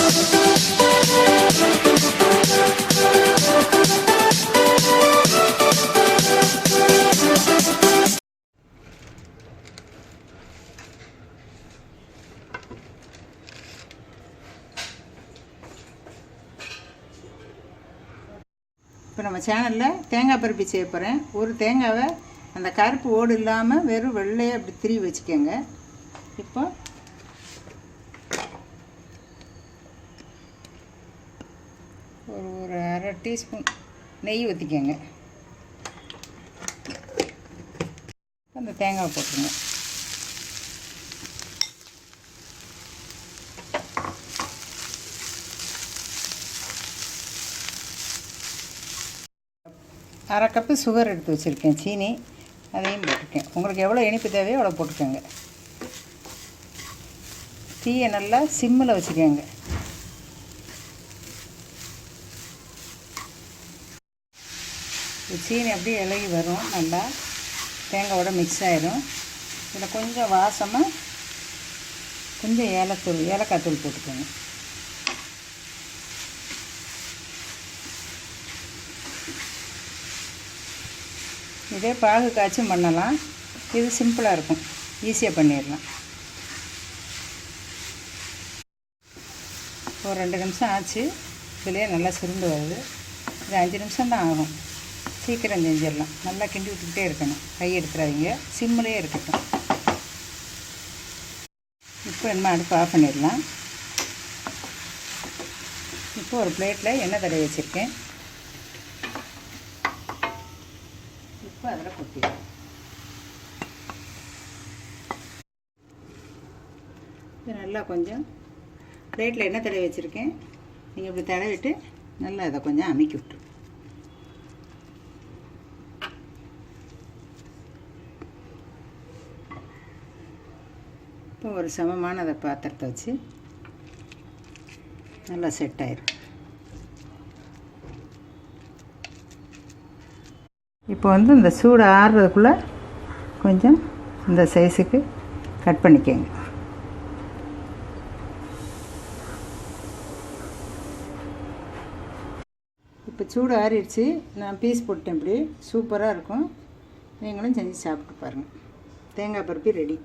இப்போ நம்ம சேனலில் தேங்காய் பருப்பி செய்ய போகிறேன். ஒரு தேங்காவை அந்த கருப்பு ஓடு இல்லாமல் வெறும் வெள்ளையை அப்படி திரி வச்சுக்கோங்க. இப்போ ஒரு அரை டீஸ்பூன் நெய் ஊற்றிக்கோங்க. அந்த தேங்காய் போட்டுருங்க. அரை கப்பு சுகர் எடுத்து வச்சுருக்கேன், சீனி, அதையும் போட்டிருக்கேன். உங்களுக்கு எவ்வளோ இனிப்பு தேவையோ அவ்வளோ போட்டுக்கோங்க. டீயை நல்லா சிம்மில் வச்சுக்கோங்க. சீனி அப்படியே இலகி வரும், நல்லா தேங்காயோட மிக்ஸ் ஆகிடும். இதில் கொஞ்சம் வாசமாக கொஞ்சம் ஏலக்காய் தூள் போட்டுக்கோங்க. இதே பாகு காய்ச்சும் பண்ணலாம். இது சிம்பிளாக இருக்கும், ஈஸியாக பண்ணிடலாம். ஒரு 2 நிமிஷம் ஆச்சு. இதுலேயே நல்லா சுருண்டு வருது. இது 5 நிமிஷம் தான் ஆகும். சீக்கிரம் செஞ்சிடலாம். நல்லா கிண்டி விட்டுக்கிட்டே இருக்கணும், கை எடுத்துறாதீங்க, சிம்மிலே இருக்கட்டும். இப்போ என்ன அடுப்பு ஆஃப் பண்ணிடலாம். இப்போ ஒரு பிளேட்டில் எண்ணெய் தடவி வச்சுருக்கேன். இப்போ அதில் கொட்டிடுறேன். இது நல்லா கொஞ்சம் பிளேட்டில் எண்ணெய் தடவி வச்சுருக்கேன். நீங்கள் இப்படி தடவிட்டு நல்லா அதை கொஞ்சம் அமுக்கி விட்டுரு. இப்போ ஒரு சமமான அதை பாத்திரத்தை வச்சு நல்லா செட் ஆயிடும். இப்போ இந்த சூடு ஆறுறதுக்குள்ளே கொஞ்சம் இந்த சைஸுக்கு கட் பண்ணிக்கோங்க. இப்போ சூடு ஆறிடுச்சு. நான் பீஸ் போட்டேன். இப்படி சூப்பராக இருக்கும். நீங்களும் செஞ்சு சாப்பிட்டு பாருங்கள். தேங்காய் பருப்பி ரெடி.